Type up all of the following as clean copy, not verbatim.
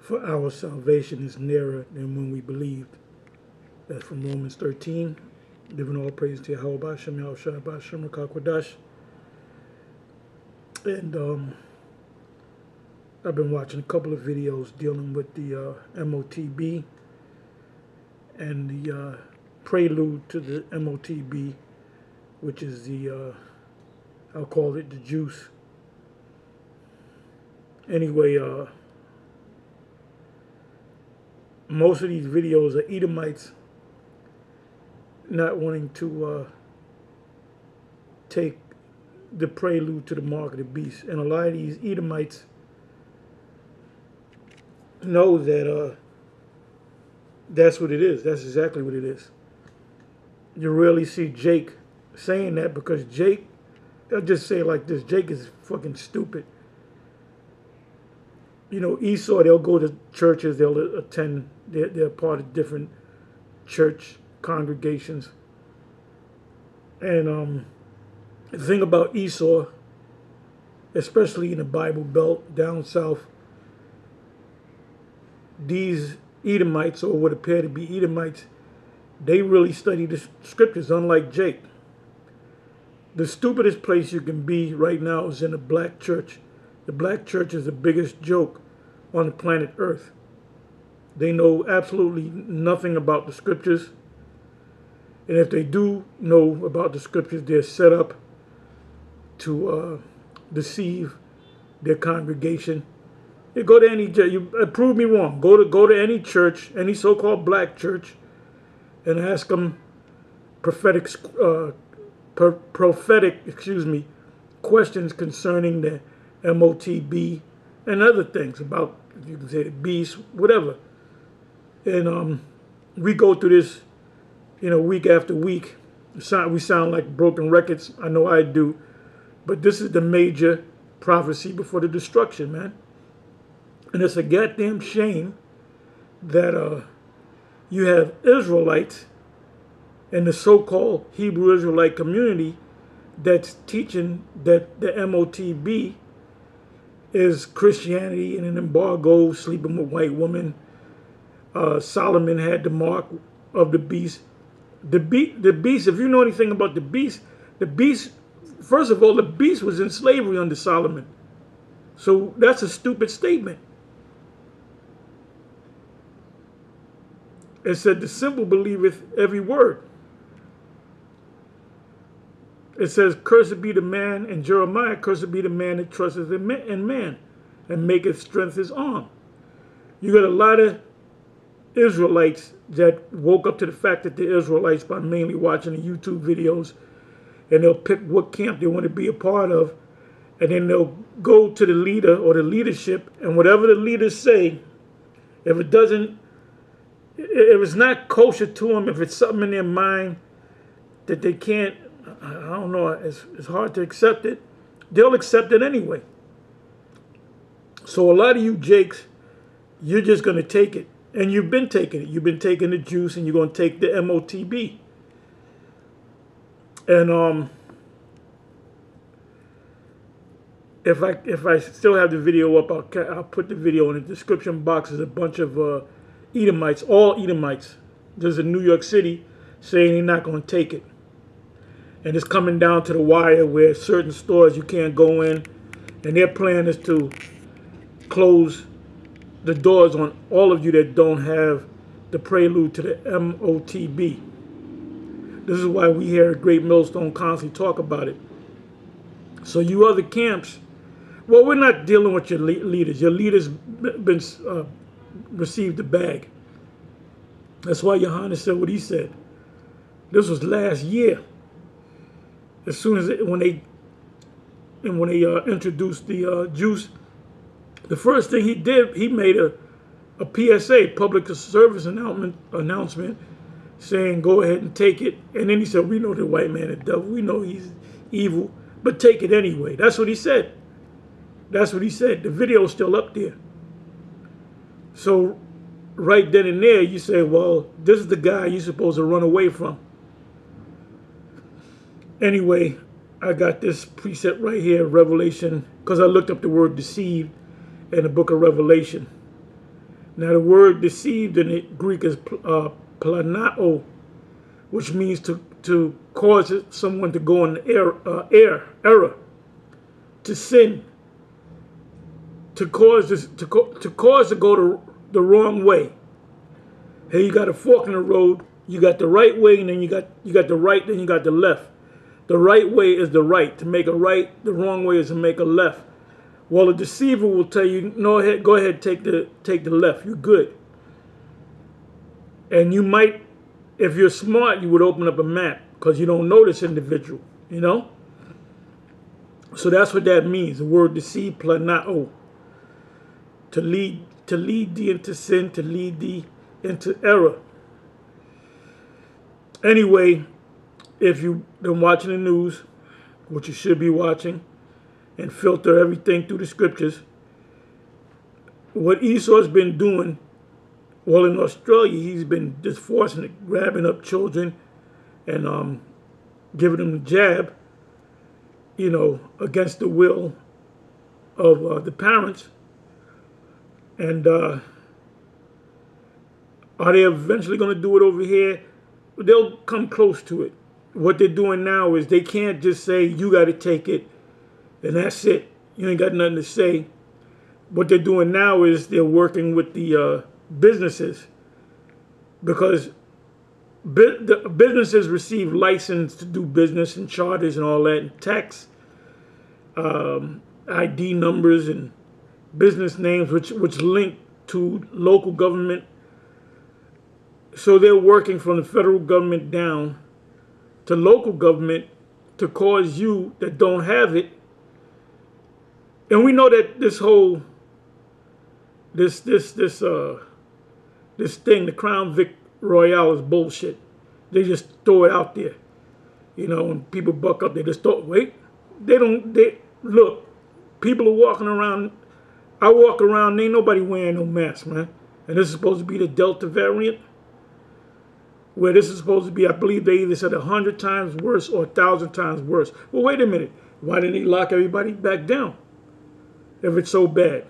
for our salvation is nearer than when we believed. That's from Romans 13. Giving all praise to Yahweh B'Shem Yahushua B'Shem Rakakwadash. And I've been watching a couple of videos dealing with the MOTB and the prelude to the MOTB, which is the, I'll call it the juice. Anyway, most of these videos are Edomites not wanting to take the prelude to the mark of the beast. And a lot of these Edomites know that that's what it is. That's exactly what it is. You rarely see Jake saying that because Jake, I'll just say it like this, Jake is fucking stupid. You know, Esau, they'll go to churches, they'll attend, they're part of different church congregations. And the thing about Esau, especially in the Bible Belt down south, these Edomites, or what appear to be Edomites, they really study the scriptures, unlike Jake. The stupidest place you can be right now is in a black church. The black church is the biggest joke on the planet Earth. They know absolutely nothing about the scriptures. And if they do know about the scriptures, they're set up to deceive their congregation. You go to any church, you prove me wrong. Go to any church, any so-called black church, and ask them prophetic questions concerning the MOTB and other things about, you can say, the beast, whatever. And we go through this, week after week. We sound like broken records. I know I do. But this is the major prophecy before the destruction, man. And it's a goddamn shame that you have Israelites in the so-called Hebrew Israelite community that's teaching that the MOTB is Christianity and an embargo, sleeping with white women. Solomon had the mark of the beast. The beast, if you know anything about the beast, first of all, the beast was in slavery under Solomon. So that's a stupid statement. It said, the simple believeth every word. It says, cursed be the man, in Jeremiah, cursed be the man that trusteth in man, and maketh strength his arm. You got a lot of Israelites that woke up to the fact that they're Israelites by mainly watching the YouTube videos, and they'll pick what camp they want to be a part of, and then they'll go to the leader or the leadership, and whatever the leaders say, if it's not kosher to them, if it's something in their mind that they can't, I don't know, it's hard to accept it, they'll accept it anyway. So a lot of you Jakes, you're just going to take it. And you've been taking it. You've been taking the juice, and you're going to take the MOTB. And if I still have the video up, I'll put the video in the description box. There's a bunch of Edomites, all Edomites. There's in New York City saying they're not going to take it. And it's coming down to the wire where certain stores you can't go in. And their plan is to close the doors on all of you that don't have the prelude to the MOTB. This is why we here at Great Millstone constantly talk about it. So you other camps, well, we're not dealing with your leaders. Your leaders been received the bag. That's why Yohanan said what he said. This was last year. As soon as when they introduced the juice, the first thing he did, he made a PSA, public service announcement, saying go ahead and take it. And then he said, we know the white man is devil. We know he's evil, but take it anyway. That's what he said. That's what he said. The video's still up there. So right then and there, you say, well, this is the guy you're supposed to run away from. Anyway, I got this precept right here, Revelation, because I looked up the word deceived in the book of Revelation. Now the word deceived in the Greek is planao, which means to cause someone to go in error, to sin, to cause to go the wrong way. Here you got a fork in the road. You got the right way, and then you got the right, then you got the left. The right way is the right. To make a right, the wrong way is to make a left. Well, the deceiver will tell you, no, go ahead, take the left. You're good. And you might, if you're smart, you would open up a map because you don't know this individual, you know? So that's what that means. The word deceive, planao. To lead thee into sin, to lead thee into error. Anyway, if you've been watching the news, which you should be watching, and filter everything through the scriptures, what Esau's been doing, well, in Australia, he's been just forcing it, grabbing up children and giving them the jab, you know, against the will of the parents. And are they eventually going to do it over here? They'll come close to it. What they're doing now is they can't just say, you got to take it, and that's it. You ain't got nothing to say. What they're doing now is they're working with the businesses, because the businesses receive license to do business and charters and all that, and tax ID numbers and business names which link to local government. So they're working from the federal government down to local government to cause you that don't have it. And we know that this whole this thing, the Crown Vic Royale, is bullshit. They just throw it out there. You know, when people buck up, they just throw, wait. They look, people are walking around. I walk around, ain't nobody wearing no mask, man. And this is supposed to be the Delta variant, where this is supposed to be, I believe they either said 100 times worse or 1,000 times worse. Well, wait a minute. Why didn't they lock everybody back down if it's so bad?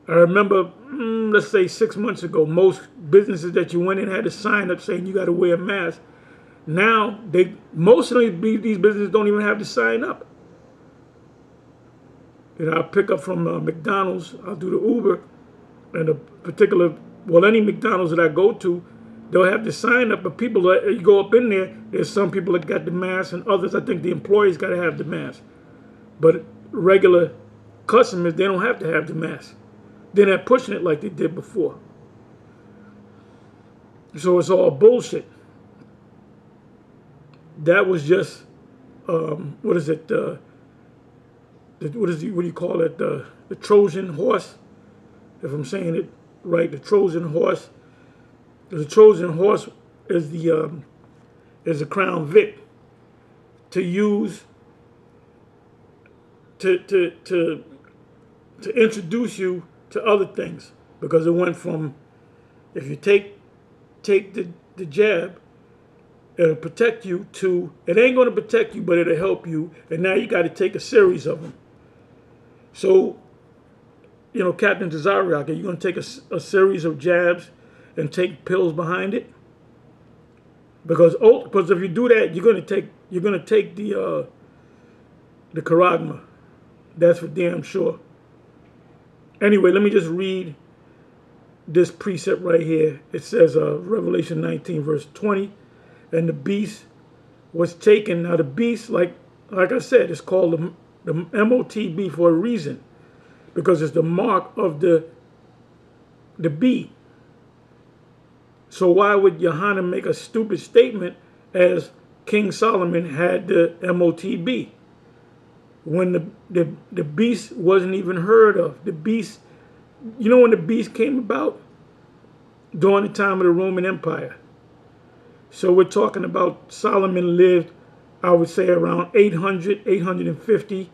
I remember, let's say 6 months ago, most businesses that you went in had a sign up saying you got to wear a mask. Now, most of these businesses don't even have the sign up. You know, I'll pick up from McDonald's, I'll do the Uber, and a particular, well, any McDonald's that I go to, they'll have the sign up, but people, you go up in there, there's some people that got the mask, and others, I think the employees got to have the mask. But regular customers, they don't have to have the mask. They're not pushing it like they did before. So it's all bullshit. That was just, what is it, what do you call it, the Trojan horse, if I'm saying it right, the Trojan horse. The Trojan horse is the Crown Vic to use to introduce you to other things, because it went from, if you take the jab, it'll protect you, to it ain't going to protect you, but it'll help you, and now you got to take a series of them. So, you know, Captain Tazariak, are you going to take a series of jabs and take pills behind it? Because if you do that, you're going to take the Karagma. That's for damn sure. Anyway, let me just read this precept right here. It says, Revelation 19, verse 20, and the beast was taken. Now the beast, like I said, it's called the MOTB for a reason, because it's the mark of the bee. So why would Yohanan make a stupid statement as King Solomon had the MOTB when the beast wasn't even heard of? The beast, you know when the beast came about? During the time of the Roman Empire. So we're talking about Solomon lived, I would say, around 800, 850.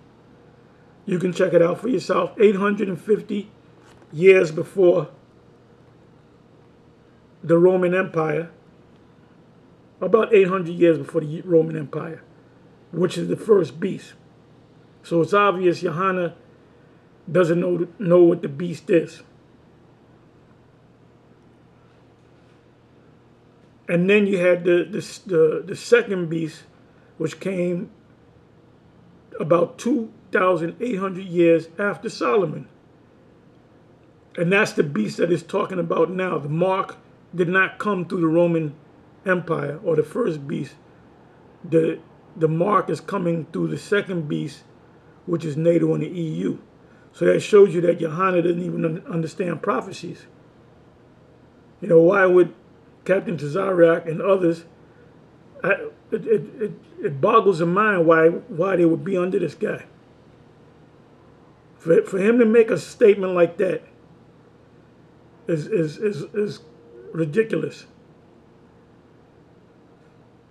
You can check it out for yourself. 850 years before the Roman Empire. About 800 years before the Roman Empire, which is the first beast. So it's obvious Yohanan doesn't know what the beast is. And then you had the second beast, which came about 2,800 years after Solomon. And that's the beast that is talking about now. The mark did not come through the Roman Empire or the first beast. The mark is coming through the second beast, which is NATO and the EU. So that shows you that Yohana didn't even understand prophecies. You know, why would Captain Tazariak and others, it boggles the mind why they would be under this guy. For him to make a statement like that is ridiculous.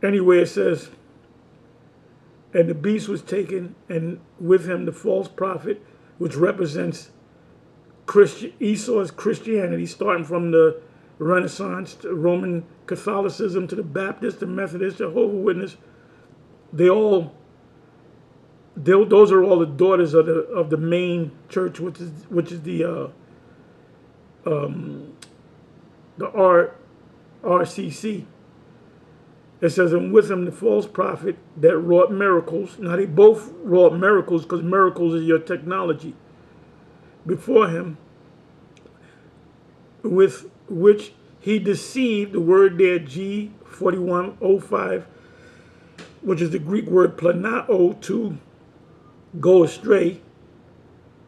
Anyway, it says, and the beast was taken, and with him the false prophet, which represents Esau's Christianity, starting from the Renaissance to Roman Catholicism to the Baptist, the Methodist, Jehovah's Witness. Those are all the daughters of the main church, which is the RCC. It says, and with him the false prophet that wrought miracles. Now they both wrought miracles because miracles is your technology. Before him, with which he deceived, the word there G4105, which is the Greek word planao, to go astray.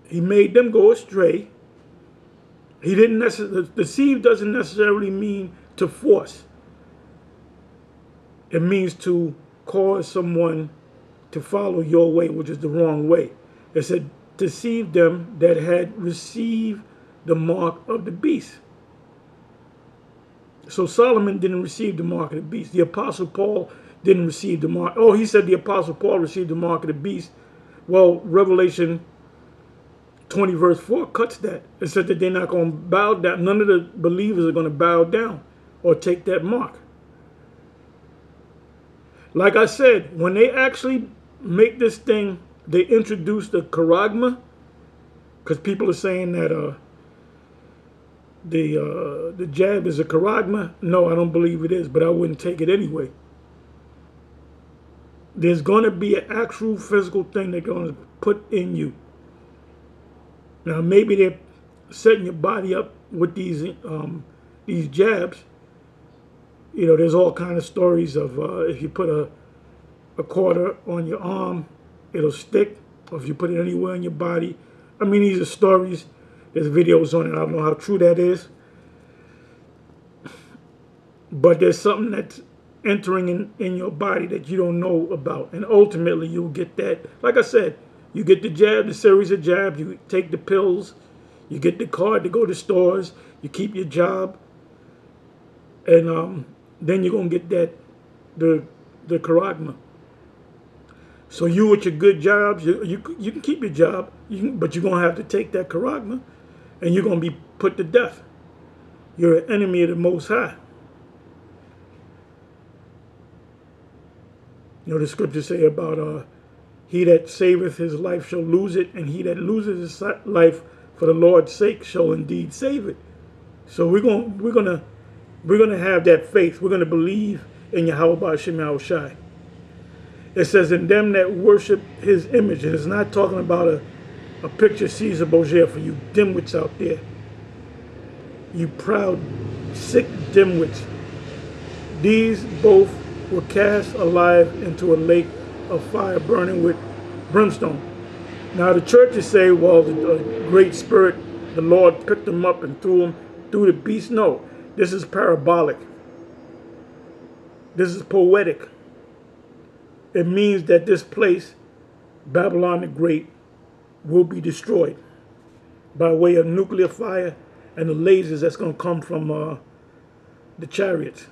He made them go astray. He didn't necessarily, deceive doesn't necessarily mean to force. It means to cause someone to follow your way, which is the wrong way. It said, deceive them that had received the mark of the beast. So Solomon didn't receive the mark of the beast. The Apostle Paul didn't receive the mark. Oh, he said the Apostle Paul received the mark of the beast. Well, Revelation 20 verse 4 cuts that. It said that they're not going to bow down. None of the believers are going to bow down or take that mark. Like I said, when they actually make this thing, they introduce the charagma, because people are saying that the jab is a charagma. No, I don't believe it is, but I wouldn't take it anyway. There's going to be an actual physical thing they're going to put in you. Now, maybe they're setting your body up with these jabs. You know, there's all kind of stories of if you put a quarter on your arm, it'll stick. Or if you put it anywhere in your body. I mean, these are stories. There's videos on it. I don't know how true that is. But there's something that's entering in your body that you don't know about. And ultimately, you'll get that. Like I said, you get the jab, the series of jabs. You take the pills. You get the card to go to stores. You keep your job. And then you're going to get that, the charagma. So you with your good jobs, you can keep your job, but you're going to have to take that charagma, and you're going to be put to death. You're an enemy of the Most High. You know, the scriptures say about he that saveth his life shall lose it, and he that loses his life for the Lord's sake shall indeed save it. So we're gonna have that faith. We're gonna believe in Yahweh Hashem Yahushai. It says, in them that worship his image. And it's not talking about a picture Caesar Borgia for you dimwits out there. You proud, sick dimwits. These both were cast alive into a lake of fire burning with brimstone. Now the churches say, well, the great spirit, the Lord picked them up and threw them through the beast. No, this is parabolic. This is poetic. It means that this place, Babylon the Great, will be destroyed by way of nuclear fire and the lasers that's going to come from the chariots.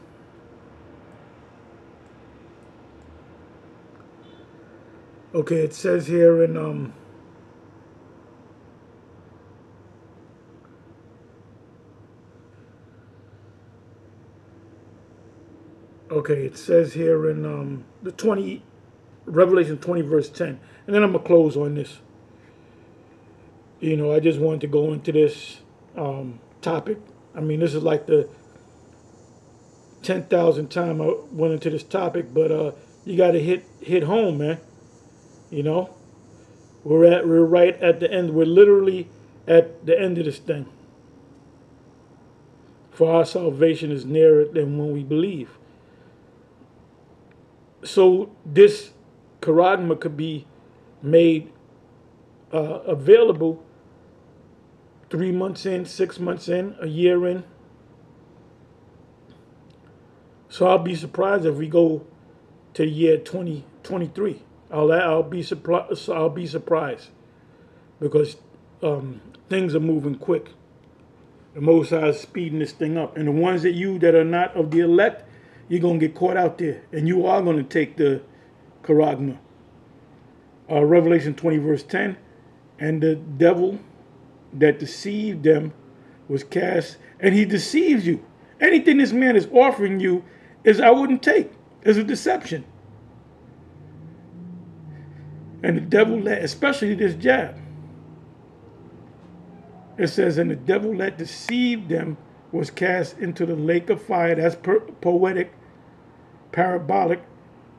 Okay, it says here in okay, it says here in Revelation 20 verse 10, and then I'm gonna close on this. I just wanted to go into this topic. I mean, this is like the 10,000th time I went into this topic, but you got to hit home, man. You know, we're right at the end. We're literally at the end of this thing. For our salvation is nearer than when we believe. So this charisma could be made available 3 months in, 6 months in, a year in. So I'll be surprised if we go to the year 2023. I'll be surprised. I'll be surprised because things are moving quick. The Most High is speeding this thing up, and the ones that are not of the elect, you're gonna get caught out there, and you are gonna take the charagma. Revelation 20 verse 10, and the devil that deceived them was cast, and he deceives you. Anything this man is offering you is I wouldn't take. Is a deception. And the devil especially this jab. It says, and the devil that deceived them was cast into the lake of fire. That's poetic, parabolic,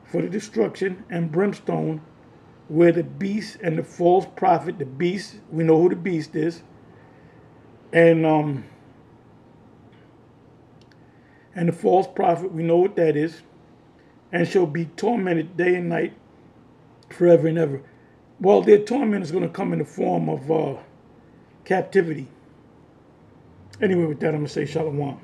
for the destruction and brimstone, where the beast and the false prophet, the beast, we know who the beast is, and the false prophet, we know what that is, and shall be tormented day and night forever and ever. Well, their torment is going to come in the form of captivity. Anyway, with that, I'm going to say shalom.